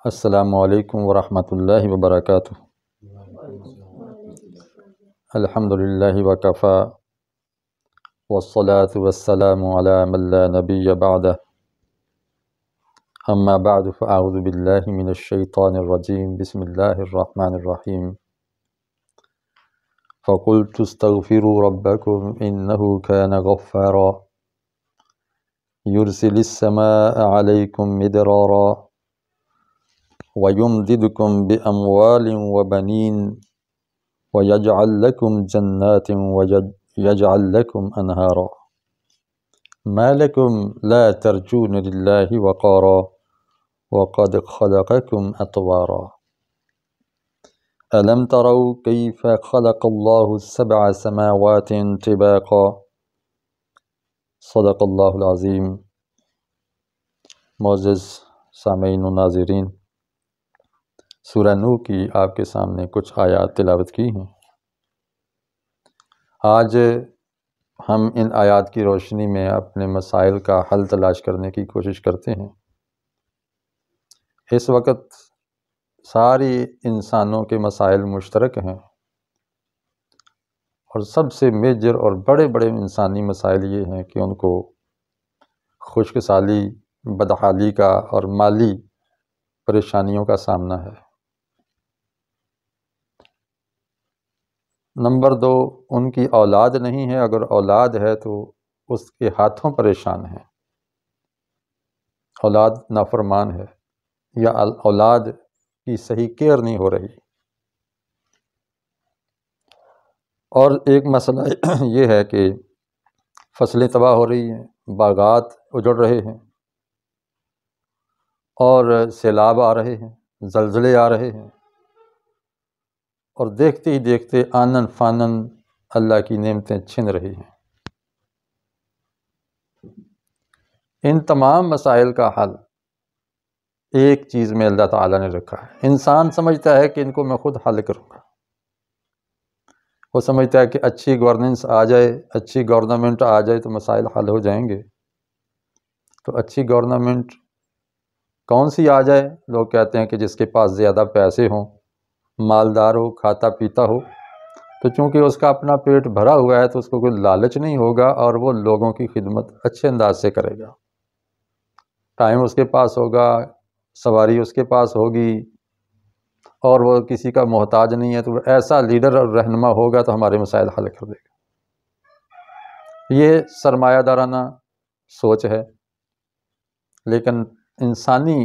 السلام علیکم ورحمۃ اللہ وبرکاتہ۔ الحمد للہ وکفی والصلاة والسلام علی من لا نبی بعدہ، اما بعد فاعوذ باللہ من الشیطان الرجیم، بسم اللہ الرحمن الرحیم۔ فقلت استغفروا ربکم انہ کان غفارا یرسل السماء علیکم مدرارا وَيُمْدِدْكُمْ بِأَمْوَالٍ وَبَنِينَ وَيَجْعَلْ لَكُمْ جَنَّاتٍ وَيَجْعَلْ لَكُمْ أَنْهَارًا مَا لَكُمْ لَا تَرْجُونَ لِلَّهِ وَقَارًا وَقَدْ خَلَقَكُمْ أَطْوَارًا أَلَمْ تَرَوْا كَيْفَ خَلَقَ اللَّهُ سَبْعَ سَمَاوَاتٍ طِبَاقًا صدق اللہ العظیم۔ معزز سامعین و ناظرین، سورہ نوح کی آپ کے سامنے کچھ آیات تلاوت کی ہیں۔ آج ہم ان آیات کی روشنی میں اپنے مسائل کا حل تلاش کرنے کی کوشش کرتے ہیں۔ اس وقت ساری انسانوں کے مسائل مشترک ہیں، اور سب سے میجر اور بڑے بڑے انسانی مسائل یہ ہیں کہ ان کو خشک سالی، بدحالی کا اور مالی پریشانیوں کا سامنا ہے۔ نمبر 2، ان کی اولاد نہیں ہے، اگر اولاد ہے تو اس کے ہاتھوں پریشان ہیں، اولاد نافرمان ہے، یا اولاد کی صحیح کیئر نہیں ہو رہی۔ اور ایک مسئلہ یہ ہے کہ فصلیں تباہ ہو رہی ہیں، باغات اجڑ رہے ہیں، اور سیلاب آ رہے ہیں، زلزلے آ رہے ہیں، اور دیکھتے ہی دیکھتے آنن فانن اللہ کی نعمتیں چھن رہی ہیں۔ ان تمام مسائل کا حل ایک چیز میں اللہ تعالیٰ نے رکھا ہے۔ انسان سمجھتا ہے کہ ان کو میں خود حل کروں گا، وہ سمجھتا ہے کہ اچھی گورننس آ جائے، اچھی گورنمنٹ آ جائے تو مسائل حل ہو جائیں گے۔ تو اچھی گورنمنٹ کون سی آ جائے؟ لوگ کہتے ہیں کہ جس کے پاس زیادہ پیسے ہوں، مالدار ہو، کھاتا پیتا ہو، تو چونکہ اس کا اپنا پیٹ بھرا ہوا ہے تو اس کو کوئی لالچ نہیں ہوگا، اور وہ لوگوں کی خدمت اچھے انداز سے کرے گا۔ ٹائم اس کے پاس ہوگا، سواری اس کے پاس ہوگی، اور وہ کسی کا محتاج نہیں ہے، تو وہ ایسا لیڈر اور رہنما ہوگا تو ہمارے مسائل حل کر دے گا۔ یہ سرمایہ دارانہ سوچ ہے، لیکن انسانی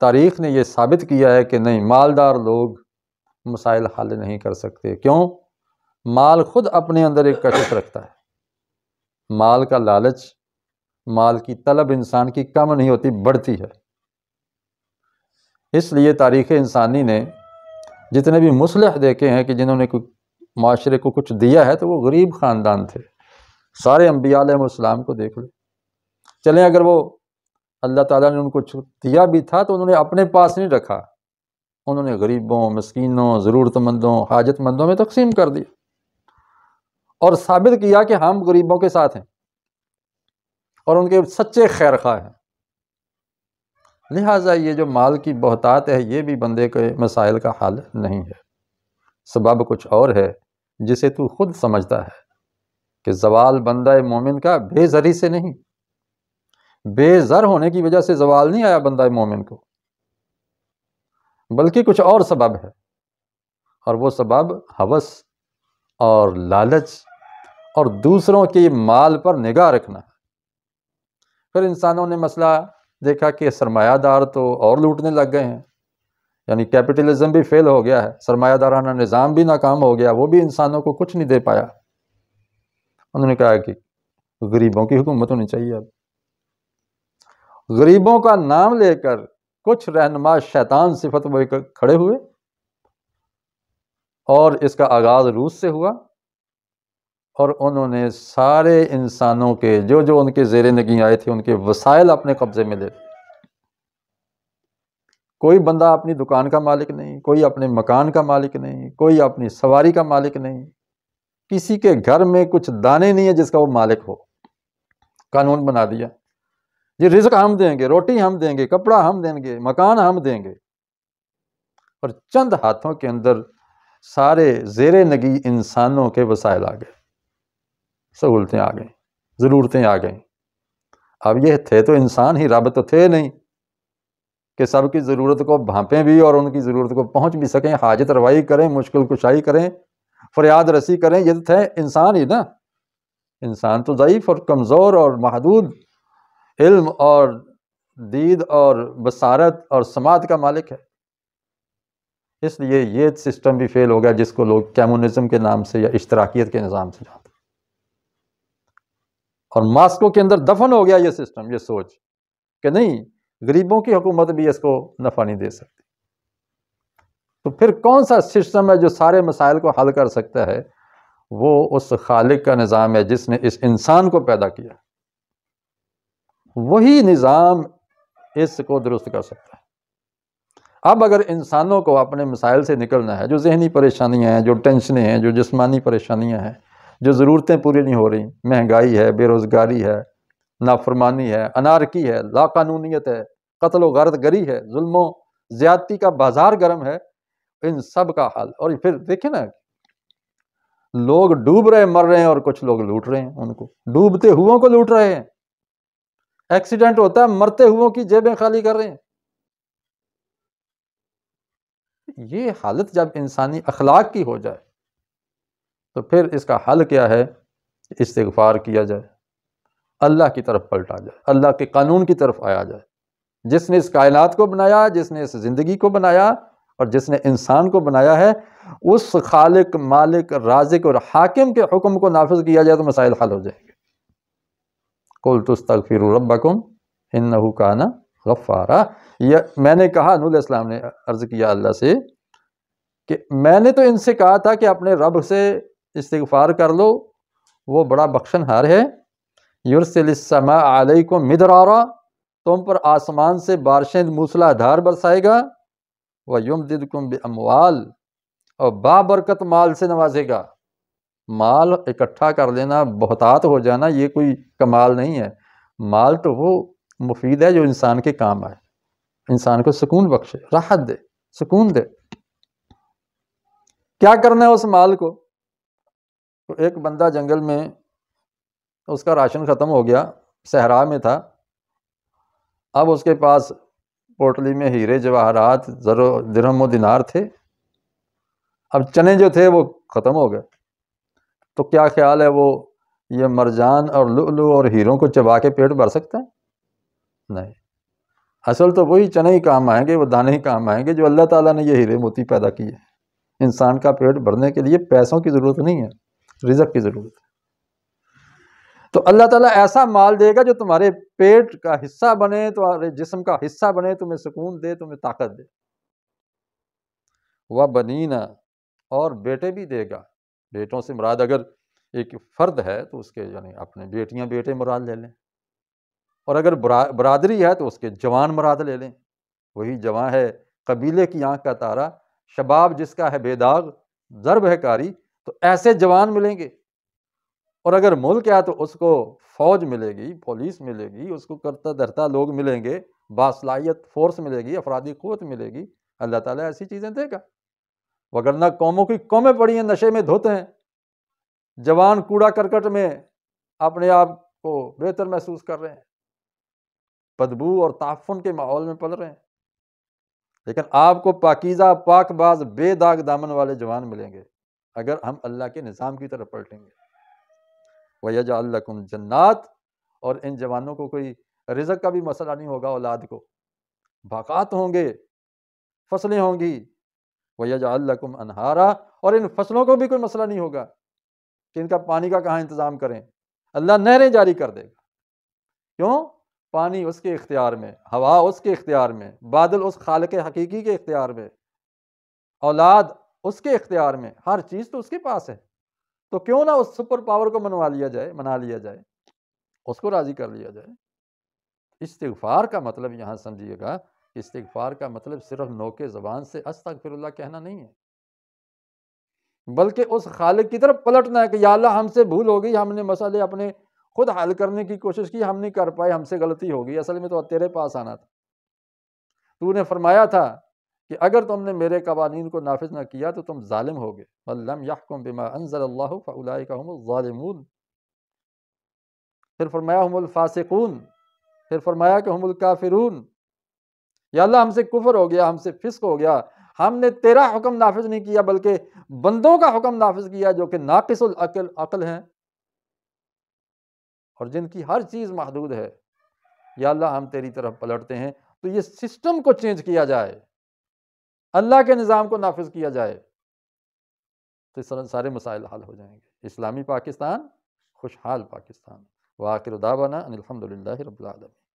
تاریخ نے یہ ثابت کیا ہے کہ نہیں، مالدار لوگ مسائل حل نہیں کر سکتے۔ کیوں؟ مال خود اپنے اندر ایک کشش رکھتا ہے۔ مال کا لالچ، مال کی طلب انسان کی کم نہیں ہوتی، بڑھتی ہے۔ اس لیے تاریخ انسانی نے جتنے بھی مصلح دیکھے ہیں کہ جنہوں نے معاشرے کو کچھ دیا ہے، تو وہ غریب خاندان تھے۔ سارے انبیاء علیہ السلام کو دیکھ لیں، چلیں اگر وہ اللہ تعالیٰ نے ان کو دیا بھی تھا تو انہوں نے اپنے پاس نہیں رکھا، انہوں نے غریبوں، مسکینوں، ضرورت مندوں، حاجت مندوں میں تقسیم کر دیا، اور ثابت کیا کہ ہم غریبوں کے ساتھ ہیں اور ان کے سچے خیر خواہ ہیں۔ لہٰذا یہ جو مال کی بہتات ہے، یہ بھی بندے کے مسائل کا حل نہیں ہے۔ سبب کچھ اور ہے جسے تو خود سمجھتا ہے کہ زوال بندہ مومن کا بے زری سے نہیں، بے زر ہونے کی وجہ سے زوال نہیں آیا بندہ مومن کو، بلکہ کچھ اور سبب ہے، اور وہ سبب ہوس اور لالچ اور دوسروں کے مال پر نگاہ رکھنا ہے۔ پھر انسانوں نے مسئلہ دیکھا کہ سرمایہ دار تو اور لوٹنے لگ گئے ہیں، یعنی کیپٹلزم بھی فیل ہو گیا ہے، سرمایہ دارانہ نظام بھی ناکام ہو گیا، وہ بھی انسانوں کو کچھ نہیں دے پایا۔ انہوں نے کہا کہ غریبوں کی حکومت ہونی چاہیے۔ اب غریبوں کا نام لے کر کچھ رہنما شیطان صفت وہ کھڑے ہوئے، اور اس کا آغاز روس سے ہوا، اور انہوں نے سارے انسانوں کے جو جو ان کے زیر نگیں آئے تھے ان کے وسائل اپنے قبضے میں لے لیے۔ کوئی بندہ اپنی دکان کا مالک نہیں، کوئی اپنے مکان کا مالک نہیں، کوئی اپنی سواری کا مالک نہیں، کسی کے گھر میں کچھ دانے نہیں ہے جس کا وہ مالک ہو۔ قانون بنا دیا، یہ رزق ہم دیں گے، روٹی ہم دیں گے، کپڑا ہم دیں گے، مکان ہم دیں گے، اور چند ہاتھوں کے اندر سارے زیر نگی انسانوں کے وسائل آ گئے، سہولتیں آ گئیں، ضرورتیں آ گئیں۔ اب یہ تھے تو انسان ہی، رب تو تھے نہیں کہ سب کی ضرورت کو بھانپیں بھی اور ان کی ضرورت کو پہنچ بھی سکیں، حاجت روائی کریں، مشکل کشائی کریں، فریاد رسی کریں۔ یہ تو تھے انسان ہی نا۔ انسان تو ضعیف اور کمزور اور محدود علم اور دید اور بصارت اور سماعت کا مالک ہے۔ اس لیے یہ سسٹم بھی فیل ہو گیا جس کو لوگ کمیونزم کے نام سے یا اشتراکیت کے نظام سے جانتے ہیں، اور ماسکو کے اندر دفن ہو گیا یہ سسٹم، یہ سوچ کہ نہیں، غریبوں کی حکومت بھی اس کو نفع نہیں دے سکتی۔ تو پھر کون سا سسٹم ہے جو سارے مسائل کو حل کر سکتا ہے؟ وہ اس خالق کا نظام ہے جس نے اس انسان کو پیدا کیا، وہی نظام اس کو درست کر سکتا ہے۔ اب اگر انسانوں کو اپنے مسائل سے نکلنا ہے، جو ذہنی پریشانیاں ہیں، جو ٹینشنیں ہیں، جو جسمانی پریشانیاں ہیں، جو ضرورتیں پوری نہیں ہو رہی، مہنگائی ہے، بے روزگاری ہے، نافرمانی ہے، انارکی ہے، لا قانونیت ہے، قتل و غارت گری ہے، ظلم و زیادتی کا بازار گرم ہے، ان سب کا حل۔ اور پھر دیکھیں نا، لوگ ڈوب رہے، مر رہے ہیں، اور کچھ لوگ لوٹ رہے ہیں، ان کو ڈوبتے ہوئوں کو لوٹ رہے ہیں۔ ایکسیڈنٹ ہوتا ہے، مرتے ہوئوں کی جیبیں خالی کر رہے ہیں۔ یہ حالت جب انسانی اخلاق کی ہو جائے تو پھر اس کا حل کیا ہے؟ استغفار کیا جائے، اللہ کی طرف پلٹا جائے، اللہ کے قانون کی طرف آیا جائے۔ جس نے اس کائنات کو بنایا، جس نے اس زندگی کو بنایا، اور جس نے انسان کو بنایا ہے، اس خالق، مالک، رازق اور حاکم کے حکم کو نافذ کیا جائے تو مسائل حل ہو جائیں گے۔ قُلْتُ اسْتَغْفِرُوا رَبَّكُمْ إِنَّهُ كَانَ غَفَّارًا۔ یہ میں نے کہا، نوح علیہ السلام نے عرض کیا اللہ سے کہ میں نے تو ان سے کہا تھا کہ اپنے رب سے استغفار کر لو، وہ بڑا بخشن ہار ہے۔ یرسل السماء علیکم مدرارا، تم پر آسمان سے بارشیں موسلا دھار برسائے گا، ویمددکم باموال، اور بابرکت مال سے نوازے گا۔ مال اکٹھا کر لینا، بہتات ہو جانا، یہ کوئی کمال نہیں ہے۔ مال تو وہ مفید ہے جو انسان کے کام آئے، انسان کو سکون بخشے، راحت دے، سکون دے۔ کیا کرنا ہے اس مال کو؟ تو ایک بندہ جنگل میں، اس کا راشن ختم ہو گیا، صحرا میں تھا، اب اس کے پاس پوٹلی میں ہیرے جواہرات، زر و درہم و دینار تھے، اب چنے جو تھے وہ ختم ہو گئے۔ تو کیا خیال ہے، وہ یہ مرجان اور لؤلؤ اور ہیروں کو چبا کے پیٹ بھر سکتا ہے؟ نہیں۔ اصل تو وہی چنے ہی کام آئیں گے، وہ دانے ہی کام آئیں گے جو اللہ تعالیٰ نے یہ ہیرے موتی پیدا کیے ہیں۔ انسان کا پیٹ بھرنے کے لیے پیسوں کی ضرورت نہیں ہے، رزق کی ضرورت ہے۔ تو اللہ تعالیٰ ایسا مال دے گا جو تمہارے پیٹ کا حصہ بنے، تمہارے جسم کا حصہ بنے، تمہیں سکون دے، تمہیں طاقت دے۔ وَبَنِينَ، اور بیٹے بھی دے گا۔ بیٹوں سے مراد اگر ایک فرد ہے تو اس کے یعنی اپنے بیٹیاں بیٹے مراد لے لیں، اور اگر برادری ہے تو اس کے جوان مراد لے لیں۔ وہی جوان ہے قبیلے کی آنکھ کا تارا، شباب جس کا ہے بے داغ، ضرب ہے کاری، تو ایسے جوان ملیں گے۔ اور اگر ملک ہے تو اس کو فوج ملے گی، پولیس ملے گی، اس کو کرتا دھرتا لوگ ملیں گے، باصلاحیت فورس ملے گی، افرادی قوت ملے گی۔ اللہ تعالیٰ ایسی چیزیں دے گا۔ وگرنہ قوموں کی قومیں پڑی ہیں، نشے میں دھوتے ہیں، جوان کوڑا کرکٹ میں اپنے آپ کو بہتر محسوس کر رہے ہیں، بدبو اور تعفن کے ماحول میں پل رہے ہیں۔ لیکن آپ کو پاکیزہ، پاک باز، بے داغ دامن والے جوان ملیں گے اگر ہم اللہ کے نظام کی طرف پلٹیں گے۔ وَيَجْعَلْ لَكُمْ جَنَّاتٍ، اور ان جوانوں کو کوئی رزق کا بھی مسئلہ نہیں ہوگا، اولاد کو باغات ہوں گے، فصلیں ہوں گی۔ وَيَجْعَلْ لَكُمْ أَنْهَارًا، اور ان فصلوں کو بھی کوئی مسئلہ نہیں ہوگا کہ ان کا پانی کا کہاں انتظام کریں، اللہ نہریں جاری کر دے گا۔ کیوں؟ پانی اس کے اختیار میں، ہوا اس کے اختیار میں، بادل اس خالق حقیقی کے اختیار میں، اولاد اس کے اختیار میں، ہر چیز تو اس کے پاس ہے۔ تو کیوں نہ اس سپر پاور کو منا لیا جائے، اس کو راضی کر لیا جائے۔ استغفار کا مطلب یہاں سمجھیے گا، استغفار کا مطلب صرف نوکے زبان سے استغفر اللہ کہنا نہیں ہے، بلکہ اس خالق کی طرف پلٹنا ہے کہ یا اللہ ہم سے بھول ہو گئی، ہم نے مسئلے اپنے خود حل کرنے کی کوشش کی، ہم نہیں کر پائے، ہم سے غلطی ہو گئی، اصل میں تو تیرے پاس آنا تھا، تو نے فرمایا تھا کہ اگر تم نے میرے قوانین کو نافذ نہ کیا تو تم ظالم ہوگے، من لم یحکم بما انزل اللہ فاولئک هم الظالمون، پھر فرمایا ہم الفاسقون، پھر فرمایا کہ ہم الکافرون، یا اللہ ہم سے کفر ہو گیا، ہم سے فسق ہو گیا، ہم نے تیرا حکم نافذ نہیں کیا بلکہ بندوں کا حکم نافذ کیا جو کہ ناقص العقل ہیں اور جن کی ہر چیز محدود ہے۔ یا اللہ ہم تیری طرف پلٹتے ہیں، تو یہ سسٹم کو چینج کیا جائے، اللہ کے نظام کو نافذ کیا جائے، تو سارے مسائل حل ہو جائیں گے۔ اسلامی پاکستان، خوشحال پاکستان۔ وآخر دعوانا ان الحمد للہ رب العالمین۔